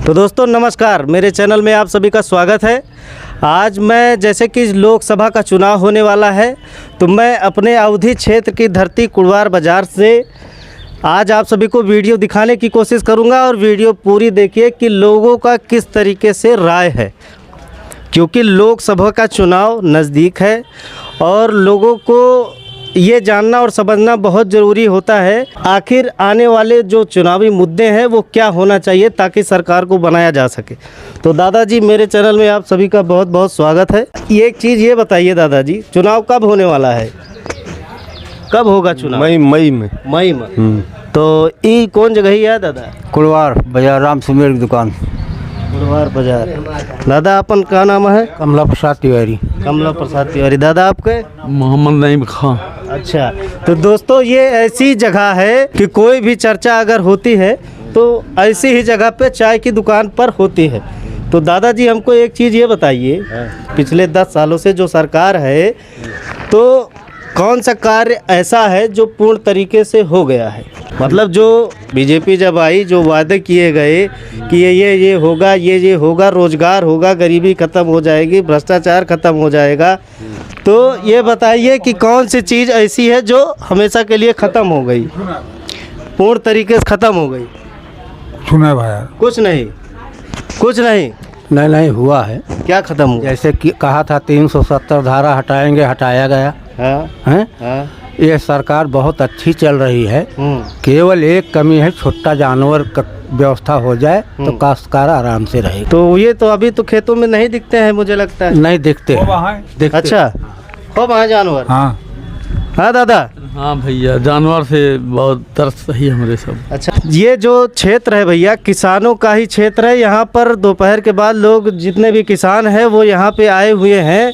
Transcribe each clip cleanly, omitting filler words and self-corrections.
तो दोस्तों नमस्कार, मेरे चैनल में आप सभी का स्वागत है। आज मैं जैसे कि लोकसभा का चुनाव होने वाला है, तो मैं अपने अवधी क्षेत्र की धरती कुड़वार बाज़ार से आज आप सभी को वीडियो दिखाने की कोशिश करूंगा और वीडियो पूरी देखिए कि लोगों का किस तरीके से राय है, क्योंकि लोकसभा का चुनाव नज़दीक है और लोगों को ये जानना और समझना बहुत ज़रूरी होता है आखिर आने वाले जो चुनावी मुद्दे हैं वो क्या होना चाहिए ताकि सरकार को बनाया जा सके। तो दादाजी, मेरे चैनल में आप सभी का बहुत बहुत स्वागत है। ये एक चीज़ ये बताइए दादाजी, चुनाव कब होने वाला है, कब होगा चुनाव? मई में। तो ये कौन जगह ही है दादा? कुड़वार बाजार, राम सुमेर की दुकान, कुड़वार बाजार। दादा अपन का नाम है? कमला प्रसाद तिवारी। कमला प्रसाद तिवारी। दादा आपके? मोहम्मद नईम खान। अच्छा, तो दोस्तों ये ऐसी जगह है कि कोई भी चर्चा अगर होती है तो ऐसी ही जगह पे चाय की दुकान पर होती है। तो दादाजी हमको एक चीज़ ये बताइए, पिछले 10 सालों से जो सरकार है तो कौन सा कार्य ऐसा है जो पूर्ण तरीके से हो गया है? मतलब जो बीजेपी जब आई, जो वादे किए गए कि ये होगा, ये होगा, रोजगार होगा, गरीबी ख़त्म हो जाएगी, भ्रष्टाचार ख़त्म हो जाएगा, तो ये बताइए कि कौन सी चीज़ ऐसी है जो हमेशा के लिए ख़त्म हो गई, पूर्ण तरीके से ख़त्म हो गई? सुना भाई? कुछ नहीं नहीं हुआ है। क्या ख़त्म हुआ? जैसे कि कहा था 370 धारा हटाएंगे, हटाया गया है। ये सरकार बहुत अच्छी चल रही है। केवल एक कमी है, छोटा जानवर का व्यवस्था हो जाए तो काश्तकार आराम से रहे। तो ये तो अभी तो खेतों में नहीं दिखते हैं, मुझे लगता है। नहीं दिखते हैं। अच्छा, हो वहाँ जानवर? हाँ दादा। हाँ भैया, जानवर से बहुत तरस है हमारे सब। अच्छा, ये जो क्षेत्र है भैया किसानों का ही क्षेत्र है। यहाँ पर दोपहर के बाद लोग जितने भी किसान हैं वो यहाँ पे आए हुए हैं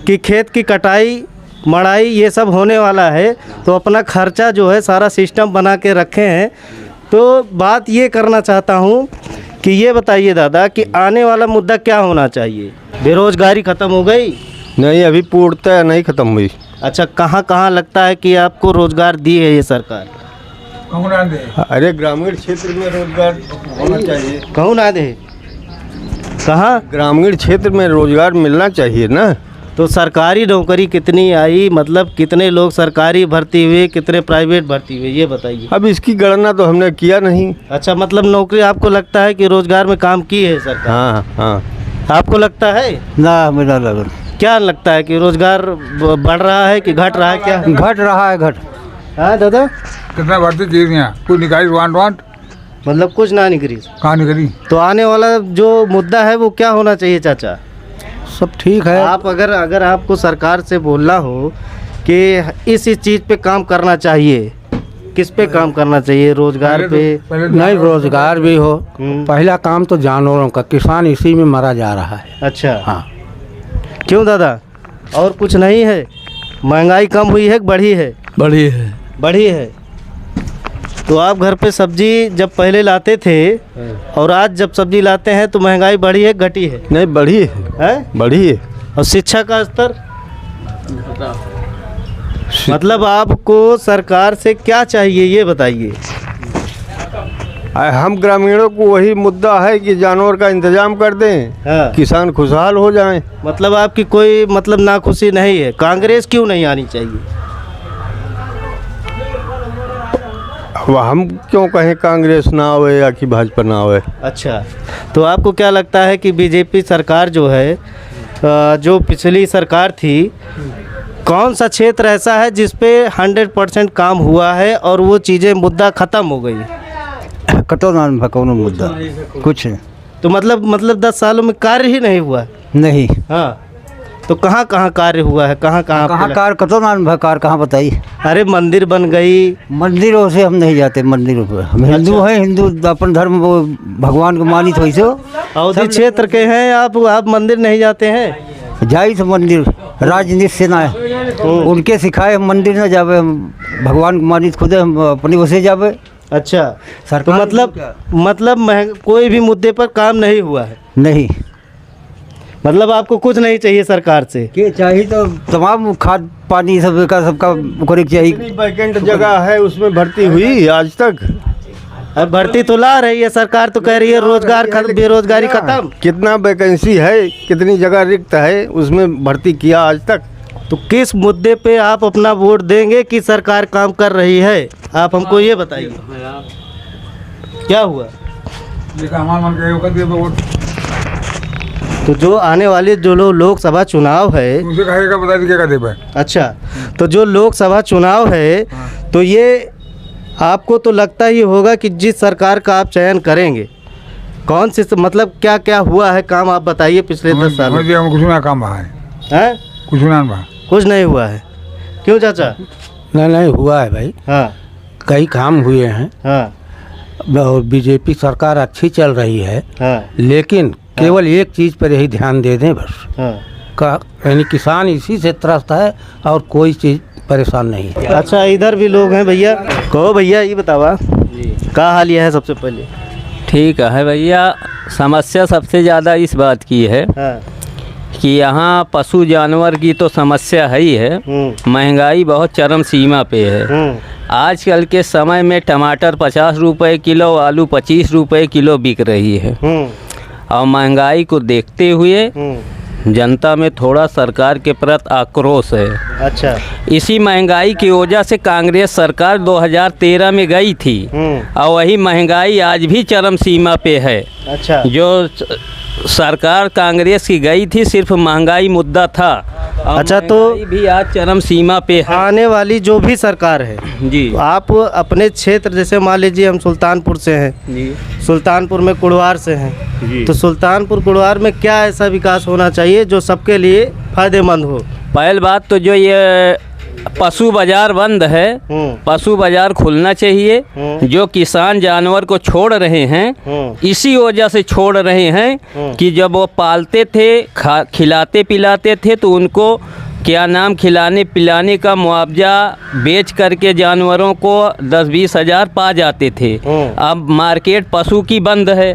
कि खेत की कटाई मड़ाई ये सब होने वाला है, तो अपना खर्चा जो है सारा सिस्टम बना के रखे हैं। तो बात ये करना चाहता हूँ कि ये बताइए दादा कि आने वाला मुद्दा क्या होना चाहिए? बेरोजगारी ख़त्म हो गई? नहीं, अभी पूर्णतः नहीं खत्म हुई। अच्छा, कहाँ लगता है कि आपको रोजगार दी है ये सरकार? अरे ग्रामीण क्षेत्र में रोजगार होना चाहिए। कहूँ ना दे, कहाँ? ग्रामीण क्षेत्र में रोजगार मिलना चाहिए ना। तो सरकारी नौकरी कितनी आई, मतलब कितने लोग सरकारी भर्ती हुए, कितने प्राइवेट भर्ती हुए, ये बताइए। अब इसकी गणना तो हमने किया नहीं। अच्छा, मतलब नौकरी आपको लगता है कि रोजगार में काम की है सरकार? हाँ। आपको लगता है? ना, मेरा लगन। क्या लगता है कि रोजगार बढ़ रहा है कि घट रहा है? क्या घट रहा है? हाँ दादा, कितना भर्ती की कोई निकाली वांट मतलब कुछ ना निकली? कहाँ निकली? तो आने वाला जो मुद्दा है वो क्या होना चाहिए चाचा? सब ठीक है। आप अगर आपको सरकार से बोलना हो कि इस चीज़ पे काम करना चाहिए, किस पे काम करना चाहिए? रोजगार पे? नहीं, रोजगार भी हो। पहला काम तो जानवरों का, किसान इसी में मरा जा रहा है। अच्छा, हाँ। क्यों दादा, और कुछ नहीं है? महंगाई कम हुई है कि बढ़ी है? बढ़ी है। तो आप घर पे सब्जी जब पहले लाते थे और आज जब सब्जी लाते हैं तो महंगाई बढ़ी है घटी है? नहीं, बढ़ी है। बढ़ी है। और शिक्षा का स्तर? मतलब आपको सरकार से क्या चाहिए ये बताइए। हम ग्रामीणों को वही मुद्दा है कि जानवर का इंतजाम कर दें। हाँ। किसान खुशहाल हो जाएं। मतलब आपकी कोई मतलब नाखुशी नहीं है? कांग्रेस क्यों नहीं आनी चाहिए? वह हम क्यों कहें कांग्रेस ना आवे या कि भाजपा ना आवे। अच्छा, तो आपको क्या लगता है कि बीजेपी सरकार जो है, जो पिछली सरकार थी, कौन सा क्षेत्र ऐसा है जिस पे 100% काम हुआ है और वो चीज़ें मुद्दा ख़त्म हो गई? कतो ना मुद्दा कुछ नहीं। तो मतलब 10 सालों में कार्य ही नहीं हुआ? नहीं। हाँ, तो कहाँ कार्य हुआ है? कहाँ कार कतो ना कार कहाँ बताइए? अरे मंदिर बन गई। मंदिरों से हम नहीं जाते, मंदिरों पर हम हिंदू हैं। हिंदू अपन धर्म वो भगवान को मानित हो। अवधी क्षेत्र के हैं आप मंदिर नहीं जाते हैं? जाई तो मंदिर राजनीति से ना उनके सिखाए मंदिर न जावे, हम भगवान को मानित खुद हम अपनी वैसे जावे। अच्छा, तो मतलब कोई भी मुद्दे पर काम नहीं हुआ है? नहीं। मतलब आपको कुछ नहीं चाहिए सरकार से? क्या चाहिए तो तमाम खाद पानी सबका चाहिए। वैकेंट जगह है उसमें भर्ती हुई आज तक? अब भर्ती तो ला रही है सरकार, तो कह रही है रोजगार बेरोजगारी खत्म। कितना वैकेंसी है, कितनी जगह रिक्त है, उसमें भर्ती किया आज तक? तो किस मुद्दे पे आप अपना वोट देंगे कि सरकार काम कर रही है, आप हमको ये बताइए। क्या हुआ? तो जो आने वाले जो लोकसभा चुनाव है, उनसे कहेगा बता दीजिए क्या देवे। अच्छा, तो जो लोकसभा चुनाव है तो ये आपको तो लगता ही होगा कि जिस सरकार का आप चयन करेंगे, कौन सी मतलब क्या क्या हुआ है काम, आप बताइए पिछले 10 साल में। कुछ ना काम है, कुछ ना कुछ नहीं हुआ है। क्यों चाचा? नहीं हुआ है भाई। हाँ, कई काम हुए हैं। हाँ, और बीजेपी सरकार अच्छी चल रही है। हाँ, लेकिन केवल एक चीज़ पर यही ध्यान दे दें बस, हाँ। यानी किसान इसी से त्रस्त है और कोई चीज़ परेशान नहीं है। अच्छा, इधर भी लोग हैं भैया। कहो भैया, ये बतावा क्या हाल है सबसे पहले? ठीक है भैया, समस्या सबसे ज़्यादा इस बात की है हाँ, कि यहाँ पशु जानवर की तो समस्या है ही है, महंगाई बहुत चरम सीमा पे है। आजकल के समय में टमाटर 50 रुपए किलो, आलू 25 रुपए किलो बिक रही है। और महंगाई को देखते हुए जनता में थोड़ा सरकार के प्रति आक्रोश है। अच्छा, इसी महंगाई की वजह से कांग्रेस सरकार 2013 में गई थी और वही महंगाई आज भी चरम सीमा पे है। अच्छा, जो सरकार कांग्रेस की गई थी सिर्फ महंगाई मुद्दा था। अच्छा, तो भी आज चरम सीमा पे है। आने वाली जो भी सरकार है जी, तो आप अपने क्षेत्र, जैसे मान लीजिए हम सुल्तानपुर से हैं जी, सुल्तानपुर में कुड़वार से हैं, तो सुल्तानपुर कुड़वार में क्या ऐसा विकास होना चाहिए जो सबके लिए फायदेमंद हो? पहली बात तो जो ये पशु बाजार बंद है, पशु बाजार खुलना चाहिए। जो किसान जानवर को छोड़ रहे हैं, इसी वजह से छोड़ रहे हैं कि जब वो पालते थे, खिलाते पिलाते थे, तो उनको क्या नाम खिलाने पिलाने का मुआवजा बेच करके जानवरों को 10-20 हज़ार पा जाते थे। अब मार्केट पशु की बंद है,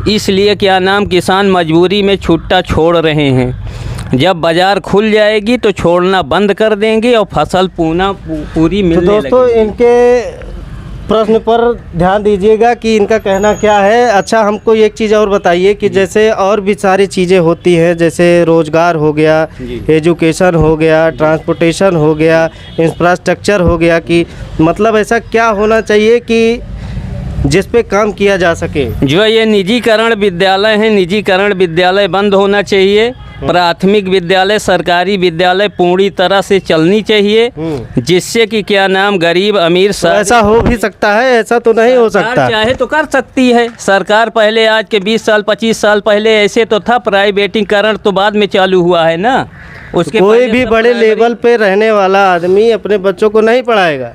इसलिए क्या नाम किसान मजबूरी में छुट्टा छोड़ रहे हैं। जब बाजार खुल जाएगी तो छोड़ना बंद कर देंगे और फसल पूरी तो मिलने दोस्तों लगेगी। इनके प्रश्न पर ध्यान दीजिएगा कि इनका कहना क्या है। अच्छा, हमको एक चीज़ और बताइए कि जैसे और भी सारी चीज़ें होती हैं, जैसे रोज़गार हो गया, एजुकेशन हो गया, ट्रांसपोर्टेशन हो गया, इंफ्रास्ट्रक्चर हो गया, कि मतलब ऐसा क्या होना चाहिए कि जिस पे काम किया जा सके। जो ये निजीकरण विद्यालय हैं, निजीकरण विद्यालय बंद होना चाहिए। प्राथमिक विद्यालय, सरकारी विद्यालय पूरी तरह से चलनी चाहिए, जिससे कि क्या नाम गरीब अमीर तो ऐसा हो भी सकता है, ऐसा तो नहीं हो सकता। चाहे तो कर सकती है सरकार। पहले आज के 20 साल 25 साल पहले ऐसे तो था, प्राइवेटीकरण तो बाद में चालू हुआ है ना। उसके कोई भी बड़े लेवल पे रहने वाला आदमी अपने बच्चों को नहीं पढ़ाएगा।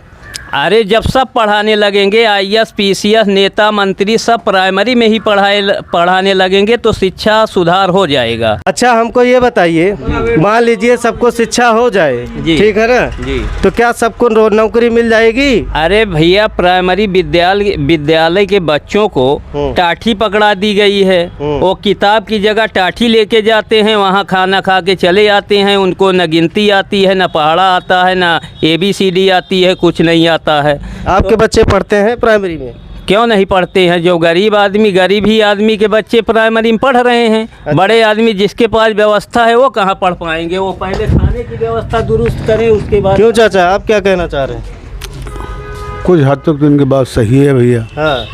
अरे जब सब पढ़ाने लगेंगे, IAS PCS नेता मंत्री सब प्राइमरी में ही पढ़ाने लगेंगे तो शिक्षा सुधार हो जाएगा। अच्छा, हमको ये बताइए, मान लीजिए सबको शिक्षा हो जाए, ठीक है ना जी, तो क्या सबको नौकरी मिल जाएगी? अरे भैया, प्राइमरी विद्यालय के बच्चों को टाठी पकड़ा दी गई है। वो किताब की जगह टाठी लेके जाते हैं, वहाँ खाना खा के चले आते हैं। उनको न गिनती आती है, न पढ़ा आता है, न ABCD आती है, कुछ नहीं आता है। आपके बच्चे पढ़ते हैं प्राइमरी में? क्यों नहीं पढ़ते हैं? जो गरीब ही आदमी के बच्चे प्राइमरी में पढ़ रहे हैं। अच्छा। बड़े आदमी जिसके पास व्यवस्था है वो कहाँ पढ़ पाएंगे? वो पहले खाने की व्यवस्था दुरुस्त करें, उसके बाद। क्यों चाचा, आप क्या कहना चाह रहे हैं? कुछ हद तक तो इनकी बात सही है भैया। हाँ,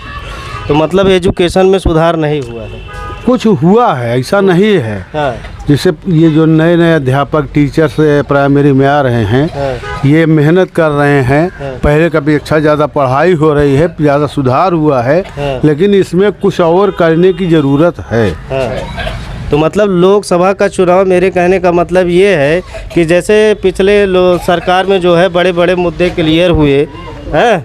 तो मतलब एजुकेशन में सुधार नहीं हुआ है? कुछ हुआ है, ऐसा नहीं है। हाँ, जैसे ये जो नए नए अध्यापक टीचर्स प्राइमरी में आ रहे हैं, हाँ, ये मेहनत कर रहे हैं। पहले का अपेक्षा ज़्यादा पढ़ाई हो रही है, ज़्यादा सुधार हुआ है, लेकिन इसमें कुछ और करने की ज़रूरत है। हाँ। तो मतलब लोकसभा का चुनाव, मेरे कहने का मतलब ये है कि जैसे पिछले सरकार में जो है बड़े बड़े मुद्दे क्लियर हुए हैं,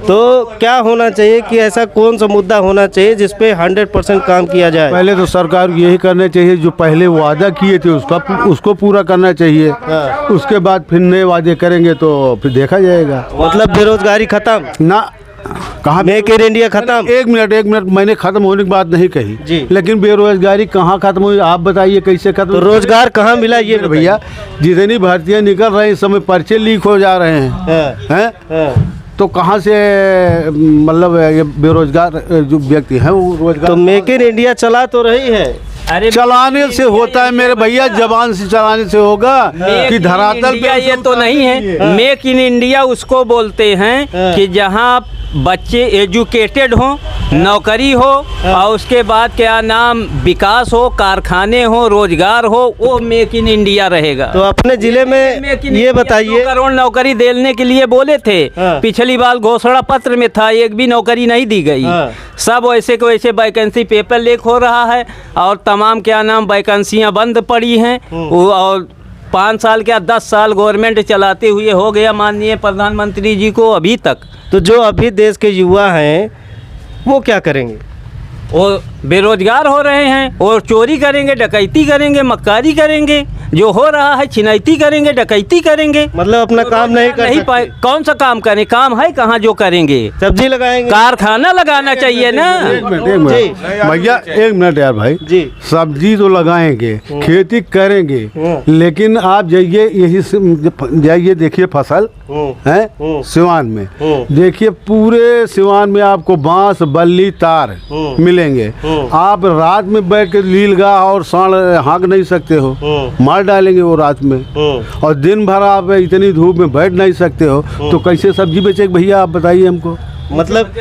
तो क्या होना चाहिए कि ऐसा कौन सा मुद्दा होना चाहिए जिस पे 100% काम किया जाए? पहले तो सरकार यही करना चाहिए, जो पहले वादा किए थे उसको पूरा करना चाहिए। उसके बाद फिर नए वादे करेंगे तो फिर देखा जाएगा। मतलब बेरोजगारी खत्म ना, कहाँ मेक इन इंडिया खत्म? एक मिनट, मैंने खत्म होने की बात नहीं कही जी। लेकिन बेरोजगारी कहाँ खत्म हुई, आप बताइए कैसे खत्म? तो रोजगार कहाँ मिला ये भैया, जितनी भर्तियाँ निकल रही हैं, इस समय पर्चे लीक हो जा रहे हैं। हाँ, हाँ। तो कहाँ से मतलब ये बेरोजगार जो व्यक्ति हैं वो रोजगार। तो मेक इन इंडिया चला तो रही है। अरे चलाने से होता है मेरे भैया, जबान से चलाने से होगा कि धरातल पे ये तो नहीं है। मेक इन इंडिया उसको बोलते हैं कि जहाँ बच्चे एजुकेटेड हों, नौकरी हो और उसके बाद क्या नाम विकास हो, कारखाने हो, रोजगार हो, वो मेक इन इंडिया रहेगा। तो अपने जिले में ये बताइए, 2 करोड़ नौकरी देने के लिए बोले थे, पिछली बार घोषणा पत्र में था, एक भी नौकरी नहीं दी गई। सब वैसे को वैसे वैकेंसी पेपर लीक हो रहा है और तमाम क्या नाम वैकेंसियाँ बंद पड़ी हैं। और 5 साल क्या 10 साल गवर्नमेंट चलाते हुए हो गया माननीय प्रधानमंत्री जी को अभी तक। तो जो अभी देश के युवा हैं वो क्या करेंगे? वो बेरोजगार हो रहे हैं और चोरी करेंगे, डकैती करेंगे, मक्कारी करेंगे, जो हो रहा है छिनैती करेंगे, डकैती करेंगे। मतलब अपना काम नहीं कर सकते। पाए। कौन सा काम करें? काम है कहाँ जो करेंगे? सब्जी लगाएंगे, कारखाना लगाना चाहिए ना। एक मिनट भैया, 1 मिनट यार भाई जी। सब्जी तो लगाएंगे, खेती करेंगे, लेकिन आप जाइए जाइए देखिए फसल है सिवान में, देखिए पूरे सिवान में आपको बांस बल्ली तार मिलेंगे। आप रात में बैठ के लीलगा और सांड हाँक नहीं सकते हो, मार डालेंगे वो रात में। और दिन भर आप इतनी धूप में बैठ नहीं सकते हो, तो कैसे सब्जी बेचेंगे भैया आप बताइए हमको। मतलब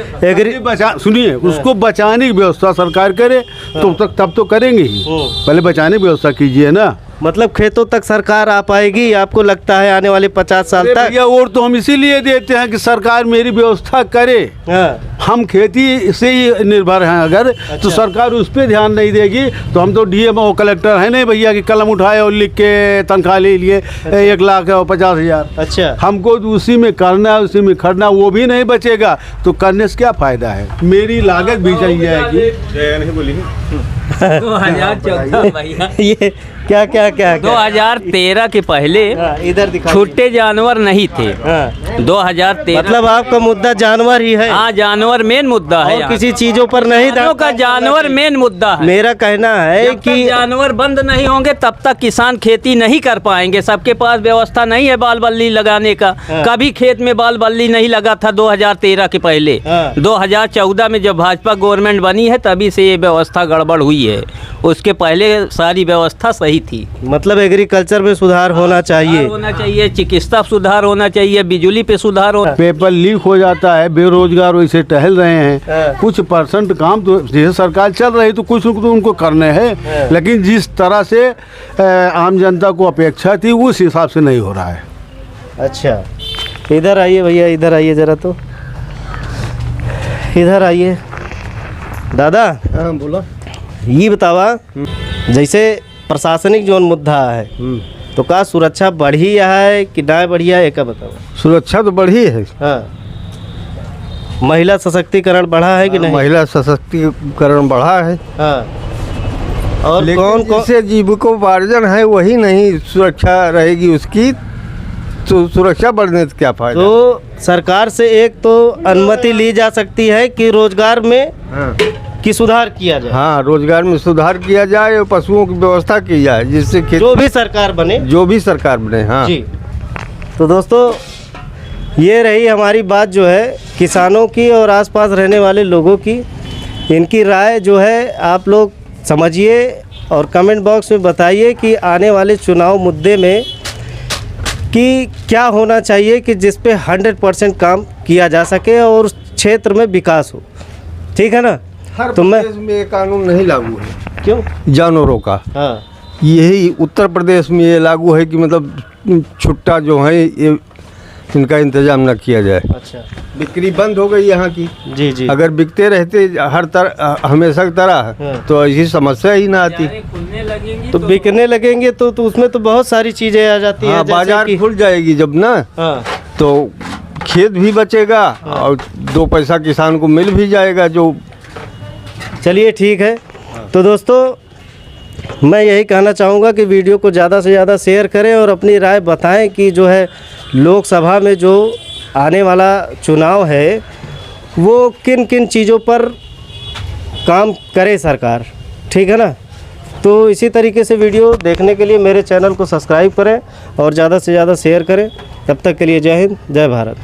सुनिए, उसको बचाने की व्यवस्था सरकार करे तो तब तो करेंगे ही, पहले बचाने की व्यवस्था कीजिए ना। मतलब खेतों तक सरकार आ पाएगी आपको लगता है आने वाले 50 साल तक? भैया वोट तो हम इसीलिए देते हैं कि सरकार मेरी व्यवस्था करे। हम खेती से ही निर्भर हैं, अगर तो सरकार उस पर ध्यान नहीं देगी तो हम तो डीएमओ कलेक्टर है नहीं भैया कि कलम उठाए और लिख के तनख्वाह ले लिए 1,50,000। अच्छा, हमको उसी में करना है, उसी में खड़ना, वो भी नहीं बचेगा तो करने से क्या फायदा है। मेरी लागत भी चाहिए जाएगी। 2014 भैया, ये क्या क्या क्या 2013 के पहले इधर दिखा, छोटे जानवर नहीं थे। 2013 मतलब आपका मुद्दा जानवर ही है? हाँ, जानवर मेन मुद्दा है। और किसी चीजों पर नहीं, का जानवर मेन मुद्दा है। मेरा कहना है कि जानवर बंद नहीं होंगे तब तक किसान खेती नहीं कर पाएंगे। सबके पास व्यवस्था नहीं है बाल बल्ली लगाने का। कभी खेत में बाल बल्ली नहीं लगा था 2013 के पहले। 2014 में जब भाजपा गवर्नमेंट बनी है तभी से ये व्यवस्था गड़बड़ हुई है। उसके पहले सारी व्यवस्था सही थी। मतलब एग्रीकल्चर में सुधार होना चाहिए, चिकित्सा सुधार होना चाहिए, बिजली पे सुधार होना। पेपर लीक हो जाता है, बेरोजगार वैसे टहल रहे हैं। कुछ % काम तो जैसे सरकार चल रही तो कुछ तो उनको करने हैं, लेकिन जिस तरह से आम जनता को अपेक्षा थी उस हिसाब से नहीं हो रहा है। अच्छा, इधर आइए भैया, इधर आइए जरा, तो इधर आइए दादा। हाँ बोलो। ये बतावा, जैसे प्रशासनिक जो मुद्दा है तो का सुरक्षा बढ़ी है कि ना बढ़िया है, क्या बताओ? सुरक्षा तो बढ़ी है। हाँ, महिला सशक्तिकरण बढ़ा है कि नहीं? महिला सशक्तिकरण बढ़ा है। हाँ, और लेकिन कौन कौन से जीविकोपार्जन है वही नहीं सुरक्षा रहेगी उसकी, तो सुरक्षा बढ़ने से क्या फायदा। तो सरकार से एक तो अनुमति ली जा सकती है कि रोजगार में की सुधार किया जाए। हाँ, रोजगार में सुधार किया जाए और पशुओं की व्यवस्था की जाए, जिससे जो भी सरकार बने। हाँ जी। तो दोस्तों, ये रही हमारी बात जो है किसानों की और आसपास रहने वाले लोगों की। इनकी राय जो है आप लोग समझिए और कमेंट बॉक्स में बताइए कि आने वाले चुनाव मुद्दे में कि क्या होना चाहिए कि जिस पे 100% काम किया जा सके और उस क्षेत्र में विकास हो। ठीक है ना? हर तो प्रदेश में ये कानून नहीं लागू है। क्यों? जानवरों का। हाँ, यही उत्तर प्रदेश में ये लागू है कि मतलब छुट्टा जो है ये इनका इंतजाम न किया जाए। अच्छा, बिक्री बंद हो गई यहाँ की। जी जी। अगर बिकते रहते हर तरह हमेशा की तरह तो ऐसी समस्या ही ना आती। तो बिकने लगेंगे तो उसमें तो बहुत सारी चीज़ें आ जाती हैं। हाँ, बाजार खुल जाएगी जब ना। हाँ, तो खेत भी बचेगा और 2 पैसा किसान को मिल भी जाएगा। जो चलिए ठीक है। तो दोस्तों, मैं यही कहना चाहूँगा कि वीडियो को ज़्यादा से ज़्यादा शेयर करें और अपनी राय बताएं कि जो है लोकसभा में जो आने वाला चुनाव है वो किन किन चीज़ों पर काम करे सरकार। ठीक है ना? तो इसी तरीके से वीडियो देखने के लिए मेरे चैनल को सब्सक्राइब करें और ज़्यादा से ज़्यादा शेयर करें। तब तक के लिए जय हिंद, जय भारत।